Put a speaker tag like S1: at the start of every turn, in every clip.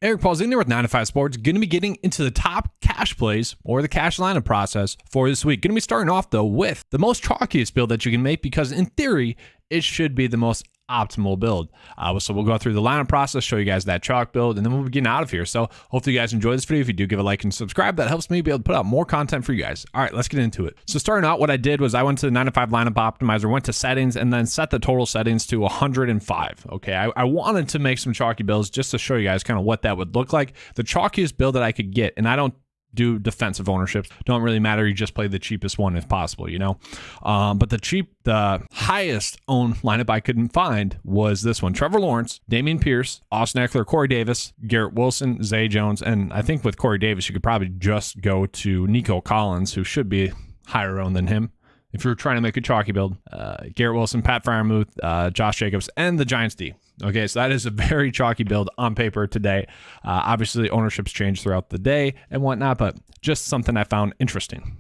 S1: Eric Polzin here with 9 to 5 Sports. Going to be getting into the top cash plays or the cash lineup process for this week. Going to be starting off though with the most chalkiest build that you can make because in theory, it should be the most optimal build. So we'll go through the lineup process, show you guys that chalk build, and then we'll be getting out of here. So hopefully you guys enjoy this video. If you do, give a like and subscribe. That helps me be able to put out more content for you guys. All right, let's get into it. So starting out, what I did was I went to the 9 to 5 lineup optimizer, went to settings, and then set the total settings to 105. Okay, I wanted to make some chalky builds just to show you guys kind of what that would look like. The chalkiest build that I could get, and I don't do defensive ownerships. Don't really matter. You just play the cheapest one if possible, you know? But the highest owned lineup I couldn't find was this one. Trevor Lawrence, Dameon Pierce, Austin Eckler, Corey Davis, Garrett Wilson, Zay Jones. And I think with Corey Davis, you could probably just go to Nico Collins, who should be higher owned than him if you're trying to make a chalky build. Garrett Wilson, Pat Freiermuth, Josh Jacobs, and the Giants D. Okay, so that is a very chalky build on paper today. Obviously, ownerships change throughout the day and whatnot, but just something I found interesting.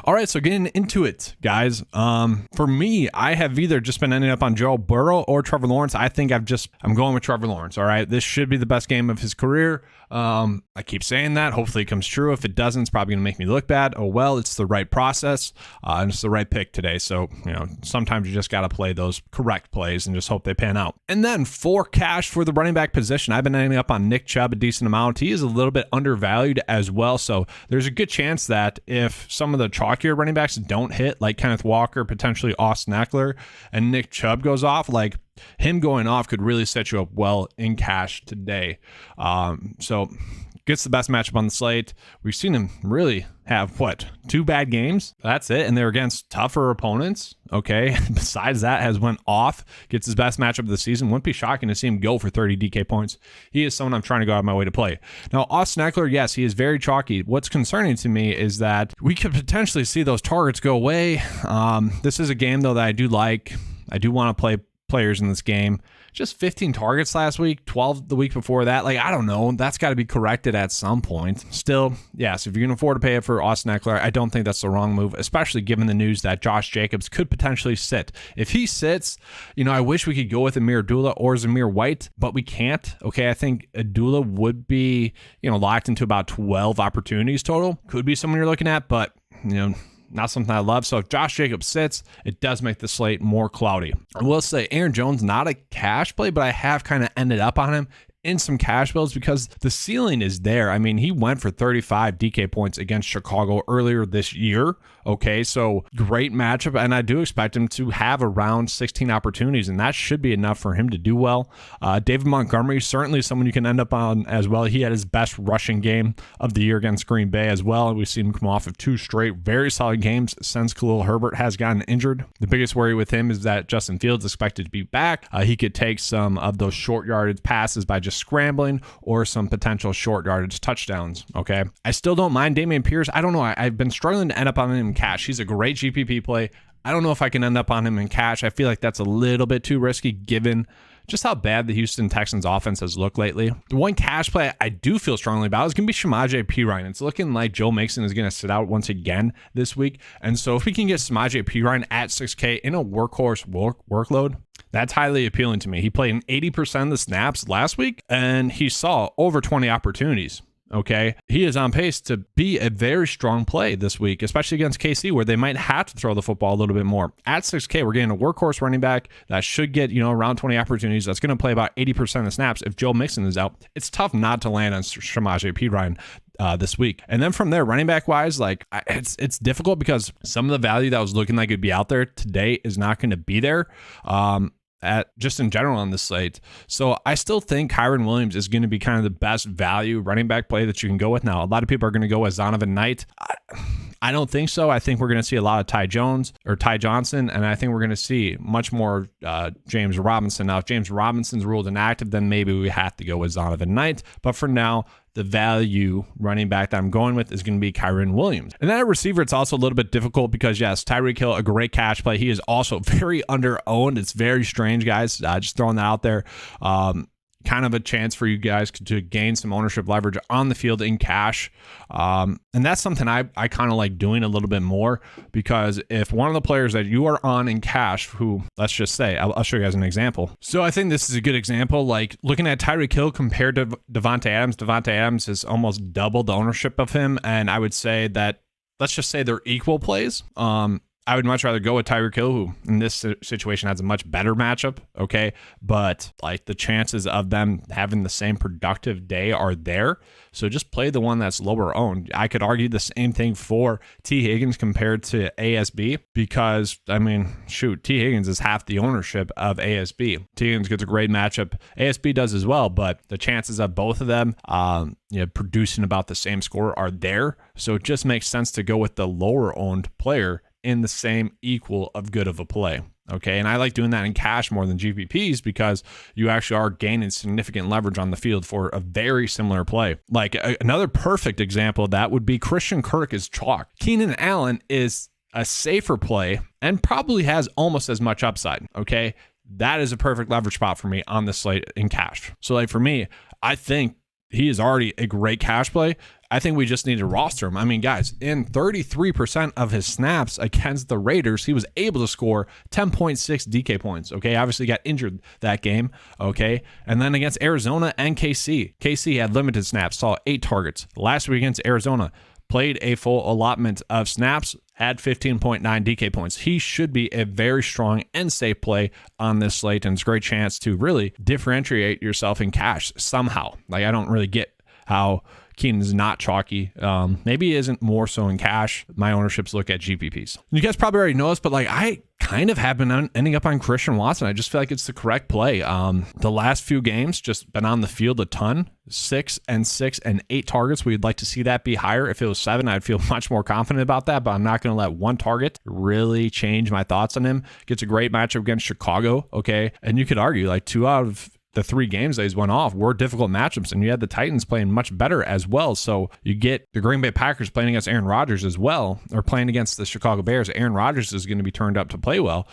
S1: All right, so getting into it, guys. For me, I have either just been ending up on Joe Burrow or Trevor Lawrence. I think I'm going with Trevor Lawrence. All right, this should be the best game of his career. I keep saying that. Hopefully it comes true. If it doesn't, it's probably going to make me look bad. Oh, well, it's the right process. And it's the right pick today. So, you know, sometimes you just got to play those correct plays and just hope they pan out. And then for cash for the running back position, I've been ending up on Nick Chubb a decent amount. He is a little bit undervalued as well. So there's a good chance that if some of the chalkier running backs don't hit, like Kenneth Walker, potentially Austin Eckler, and Nick Chubb goes off, like him going off could really set you up well in cash today. So gets the best matchup on the slate. We've seen him really have, 2 bad games? That's it. And they're against tougher opponents. Okay. Besides that, has went off, gets his best matchup of the season. Wouldn't be shocking to see him go for 30 DK points. He is someone I'm trying to go out of my way to play. Now, Austin Eckler, yes, he is very chalky. What's concerning to me is that we could potentially see those targets go away. This is a game, though, that I do like. I do want to play players in this game. Just 15 targets last week, 12 the week before that. Like, I don't know. That's got to be corrected at some point. Still, yes, if you can afford to pay it for Austin Eckler, I don't think that's the wrong move, especially given the news that Josh Jacobs could potentially sit. If he sits, you know, I wish we could go with Amir Abdullah or Zamir White, but we can't. Okay, I think Abdullah would be, you know, locked into about 12 opportunities total. Could be someone you're looking at, but, you know, not something I love. So if Josh Jacobs sits, it does make the slate more cloudy. I will say Aaron Jones, not a cash play, but I have kind of ended up on him in some cash builds because the ceiling is there. I mean, he went for 35 DK points against Chicago earlier this year. Okay, so great matchup, and I do expect him to have around 16 opportunities, and that should be enough for him to do well. David Montgomery, certainly someone you can end up on as well. He had his best rushing game of the year against Green Bay as well. We've seen him come off of 2 straight very solid games since Khalil Herbert has gotten injured. The biggest worry with him is that Justin Fields is expected to be back. He could take some of those short yardage passes by just scrambling or some potential short yardage touchdowns. Okay, I still don't mind Dameon Pierce. I don't know. I've been struggling to end up on him in cash. He's a great GPP play. I don't know if I can end up on him in cash. I feel like that's a little bit too risky given just how bad the Houston Texans offense has looked lately. The one cash play I do feel strongly about is going to be Samaje Perine. It's looking like Joe Mixon is going to sit out once again this week. And so if we can get Samaje Perine at 6K in a workhorse workload, that's highly appealing to me. He played in 80% of the snaps last week, and he saw over 20 opportunities. Okay, he is on pace to be a very strong play this week, especially against KC, where they might have to throw the football a little bit more. At 6K, we're getting a workhorse running back that should get, you know, around 20 opportunities. That's going to play about 80% of the snaps. If Joe Mixon is out, it's tough not to land on Samaje Perine this week. And then from there, running back wise, like it's difficult because some of the value that was looking like it'd be out there today is not going to be there. At just in general on this slate. So I still think Kyren Williams is going to be kind of the best value running back play that you can go with now. A lot of people are going to go with Zonovan Knight. I don't think so. I think we're going to see a lot of Ty Johnson, and I think we're going to see much more James Robinson. Now, if James Robinson's ruled inactive, then maybe we have to go with Zonovan Knight. But for now, the value running back that I'm going with is going to be Kyren Williams. And then at receiver, it's also a little bit difficult because, yes, Tyreek Hill, a great cash play. He is also very under-owned. It's very strange, guys. Just throwing that out there. kind of a chance for you guys to gain some ownership leverage on the field in cash. And that's something I kind of like doing a little bit more, because if one of the players that you are on in cash, who, let's just say, I'll show you guys an example. So I think this is a good example, like looking at Tyreek Hill compared to Devontae Adams. Devontae Adams is almost double the ownership of him. And I would say that, let's just say they're equal plays. I would much rather go with Tyreek Hill, who in this situation has a much better matchup, okay? But like the chances of them having the same productive day are there. So just play the one that's lower owned. I could argue the same thing for T. Higgins compared to ASB, because, I mean, shoot, T. Higgins is half the ownership of ASB. T. Higgins gets a great matchup. ASB does as well, but the chances of both of them producing about the same score are there. So it just makes sense to go with the lower owned player in the same equal of good of a play. Okay. And I like doing that in cash more than GPPs, because you actually are gaining significant leverage on the field for a very similar play. Like another perfect example of that would be Christian Kirk is chalk. Keenan Allen is a safer play and probably has almost as much upside. Okay. That is a perfect leverage spot for me on the slate in cash. So like for me, I think he is already a great cash play. I think we just need to roster him. I mean, guys, in 33% of his snaps against the Raiders, he was able to score 10.6 DK points. Okay, obviously got injured that game. Okay, and then against Arizona and KC had limited snaps, saw 8 targets. Last week against Arizona, played a full allotment of snaps, had 15.9 DK points. He should be a very strong and safe play on this slate, and it's a great chance to really differentiate yourself in cash somehow. Like, I don't really get how Keenan is not chalky. Maybe he isn't more so in cash. My ownerships look at GPPs. You guys probably already know this, but like I kind of have been ending up on Christian Watson. I just feel like it's the correct play. The last few games, just been on the field a ton. 6 and 6 and 8 targets. We'd like to see that be higher. If it was 7, I'd feel much more confident about that, but I'm not going to let one target really change my thoughts on him. Gets a great matchup against Chicago. Okay. And you could argue like 2 out of the 3 games that he's went off were difficult matchups, and you had the Titans playing much better as well. So you get the Green Bay Packers playing against Aaron Rodgers as well, or playing against the Chicago Bears. Aaron Rodgers is going to be turned up to play well.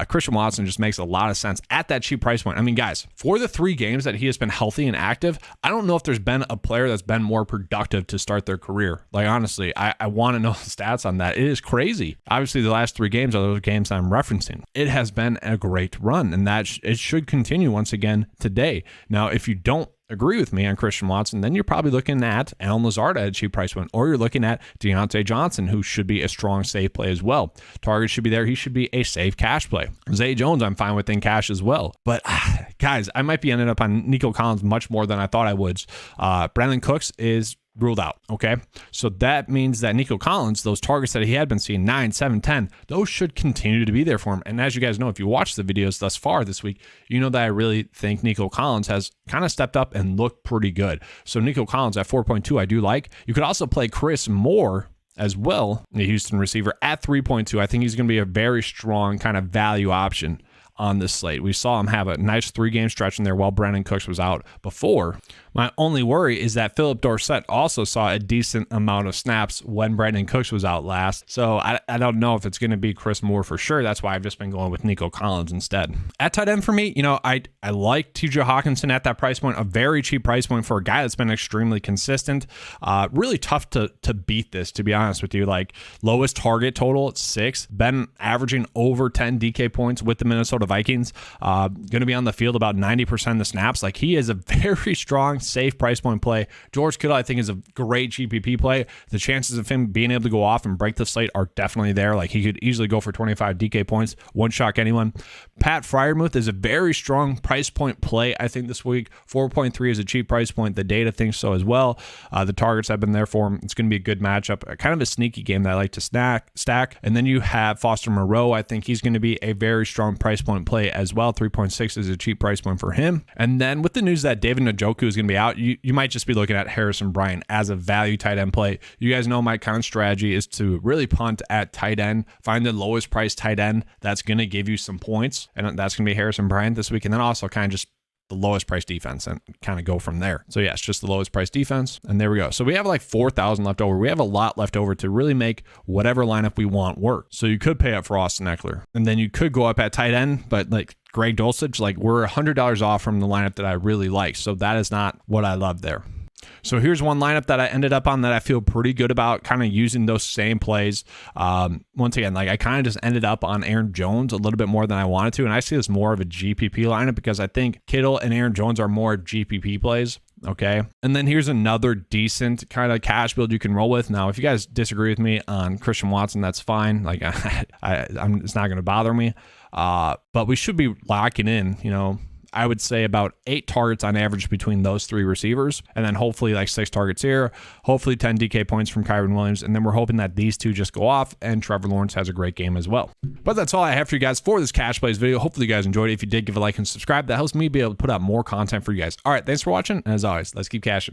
S1: Christian Watson just makes a lot of sense at that cheap price point. I mean, guys, for the 3 games that he has been healthy and active, I don't know if there's been a player that's been more productive to start their career. Like, honestly, I want to know the stats on that. It is crazy. Obviously, the last 3 games are those games I'm referencing. It has been a great run, and that it should continue once again today. Now, if you don't agree with me on Christian Watson, then you're probably looking at Allen Lazard at a cheap price point, or you're looking at Deontay Johnson, who should be a strong safe play as well. Target should be there. He should be a safe cash play. Zay Jones, I'm fine with in cash as well. But guys, I might be ending up on Nico Collins much more than I thought I would. Brandon Cooks is ruled out. Okay. So that means that Nico Collins, those targets that he had been seeing 9, 7, 10, those should continue to be there for him. And as you guys know, if you watch the videos thus far this week, you know that I really think Nico Collins has kind of stepped up and looked pretty good. So Nico Collins at 4.2, I do like. You could also play Chris Moore as well, the Houston receiver, at 3.2. I think he's going to be a very strong kind of value option on this slate. We saw him have a nice 3-game stretch in there while Brandon Cooks was out before. My only worry is that Philip Dorsett also saw a decent amount of snaps when Brandon Cooks was out last. So I don't know if it's going to be Chris Moore for sure. That's why I've just been going with Nico Collins instead. At tight end for me, I like TJ Hawkinson at that price point, a very cheap price point for a guy that's been extremely consistent. Really tough to beat this, to be honest with you. Like, lowest target total at 6, been averaging over 10 DK points with the Minnesota Vikings. Going to be on the field about 90% of the snaps. Like, he is a very strong, safe price point play. George Kittle, I think, is a great GPP play. The chances of him being able to go off and break the slate are definitely there. Like, he could easily go for 25 DK points. Won't shock anyone. Pat Freiermuth is a very strong price point play, I think, this week. 4.3 is a cheap price point. The data thinks so as well. The targets have been there for him. It's going to be a good matchup. Kind of a sneaky game that I like to stack. And then you have Foster Moreau. I think he's going to be a very strong price point play as well. 3.6 is a cheap price point for him. And then with the news that David Njoku is going to be out, you might just be looking at Harrison Bryant as a value tight end play. You guys know my kind of strategy is to really punt at tight end, find the lowest price tight end that's going to give you some points, and that's going to be Harrison Bryant this week. And then also kind of just the lowest price defense and kind of go from there. So yeah, it's just the lowest price defense. And there we go. So we have like 4,000 left over. We have a lot left over to really make whatever lineup we want work. So you could pay up for Austin Eckler, and then you could go up at tight end, but like Greg Dulcich, like we're $100 off from the lineup that I really like. So that is not what I love there. So here's one lineup that I ended up on that I feel pretty good about, kind of using those same plays. Once again, like I kind of just ended up on Aaron Jones a little bit more than I wanted to. And I see this more of a GPP lineup because I think Kittle and Aaron Jones are more GPP plays. Okay. And then here's another decent kind of cash build you can roll with. Now, if you guys disagree with me on Christian Watson, that's fine. Like it's not going to bother me. But we should be locking in, I would say about 8 targets on average between those 3 receivers. And then hopefully like 6 targets here, hopefully 10 DK points from Kyren Williams. And then we're hoping that these 2 just go off and Trevor Lawrence has a great game as well. But that's all I have for you guys for this Cash Plays video. Hopefully you guys enjoyed it. If you did, give a like and subscribe. That helps me be able to put out more content for you guys. All right. Thanks for watching. And as always, let's keep cashing.